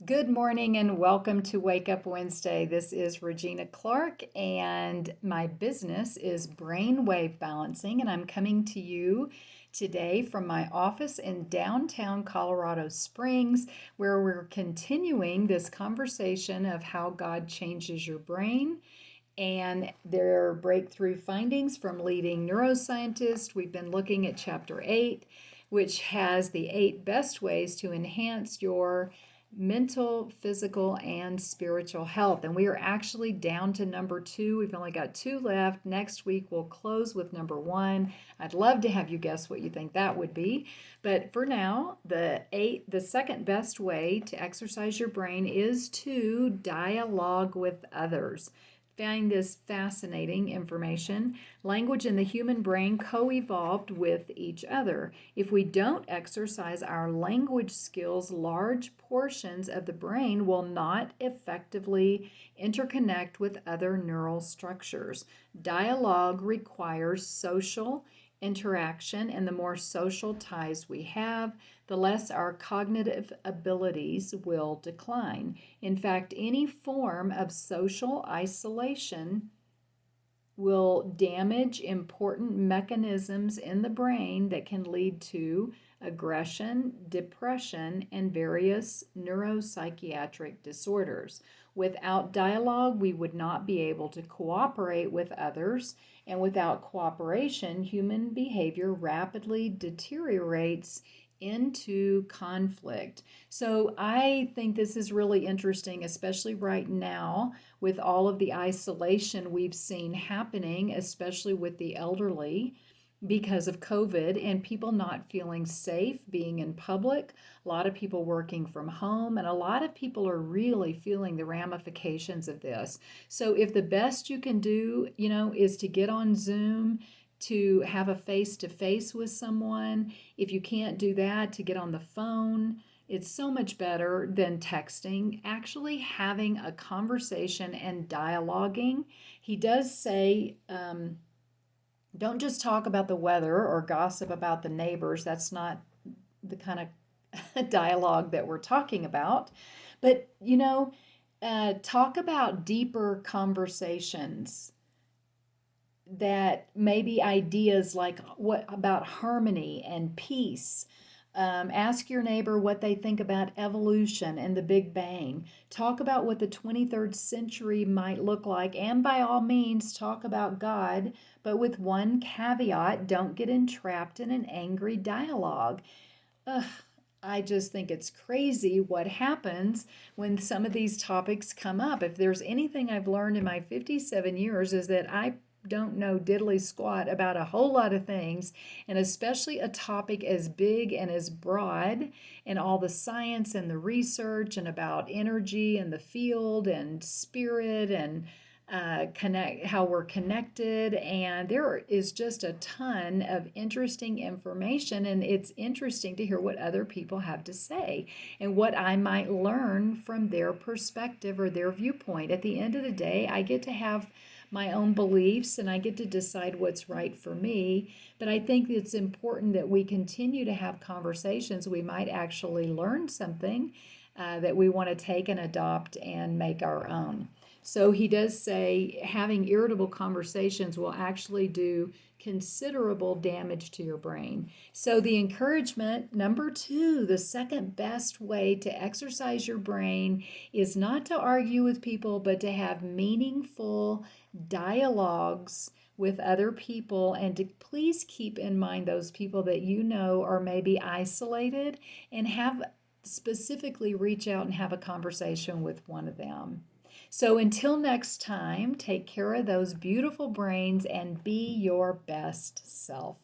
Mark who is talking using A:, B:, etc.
A: Good morning and welcome to Wake Up Wednesday. This is Regina Clark, and my business is Brainwave Balancing, and I'm coming to you today from my office in downtown Colorado Springs, where we're continuing this conversation of how God changes your brain and their breakthrough findings from leading neuroscientists. We've been looking at chapter 8, which has the 8 best ways to enhance your mental, physical, and spiritual health. And we are actually down to number 2. We've only got 2 left. Next week, we'll close with number 1. I'd love to have you guess what you think that would be. But for now, the second best way to exercise your brain is to dialogue with others. Find this fascinating information. Language and the human brain co-evolved with each other. If we don't exercise our language skills, large portions of the brain will not effectively interconnect with other neural structures. Dialogue requires social interaction, and the more social ties we have, the less our cognitive abilities will decline. In fact, any form of social isolation will damage important mechanisms in the brain that can lead to aggression, depression, and various neuropsychiatric disorders. Without dialogue, we would not be able to cooperate with others, and without cooperation, human behavior rapidly deteriorates into conflict. So I think this is really interesting, especially right now with all of the isolation we've seen happening, especially with the elderly because of COVID and people not feeling safe being in public, a lot of people working from home, and a lot of people are really feeling the ramifications of this. So if the best you can do, is to get on Zoom, to have a face to face with someone, if you can't do that, to get on the phone. It's so much better than texting, actually having a conversation and dialoguing. He does say, don't just talk about the weather or gossip about the neighbors. That's not the kind of dialogue that we're talking about. But, talk about deeper conversations that maybe ideas like what about harmony and peace. Ask your neighbor what they think about evolution and the Big Bang. Talk about what the 23rd century might look like, and by all means, talk about God, but with one caveat: don't get entrapped in an angry dialogue. Ugh, I just think it's crazy what happens when some of these topics come up. If there's anything I've learned in my 57 years, is that I don't know diddly squat about a whole lot of things, and especially a topic as big and as broad, and all the science and the research and about energy and the field and spirit and connect how we're connected. And there is just a ton of interesting information, and it's interesting to hear what other people have to say and what I might learn from their perspective or their viewpoint. At the end of the day, I get to have my own beliefs and I get to decide what's right for me. But I think it's important that we continue to have conversations. We might actually learn something that we want to take and adopt and make our own. So he does say having irritable conversations will actually do considerable damage to your brain. So, the encouragement, number 2, the second best way to exercise your brain is not to argue with people, but to have meaningful dialogues with other people, and to please keep in mind those people that you know are maybe isolated, and have specifically reach out and have a conversation with one of them. So until next time, take care of those beautiful brains and be your best self.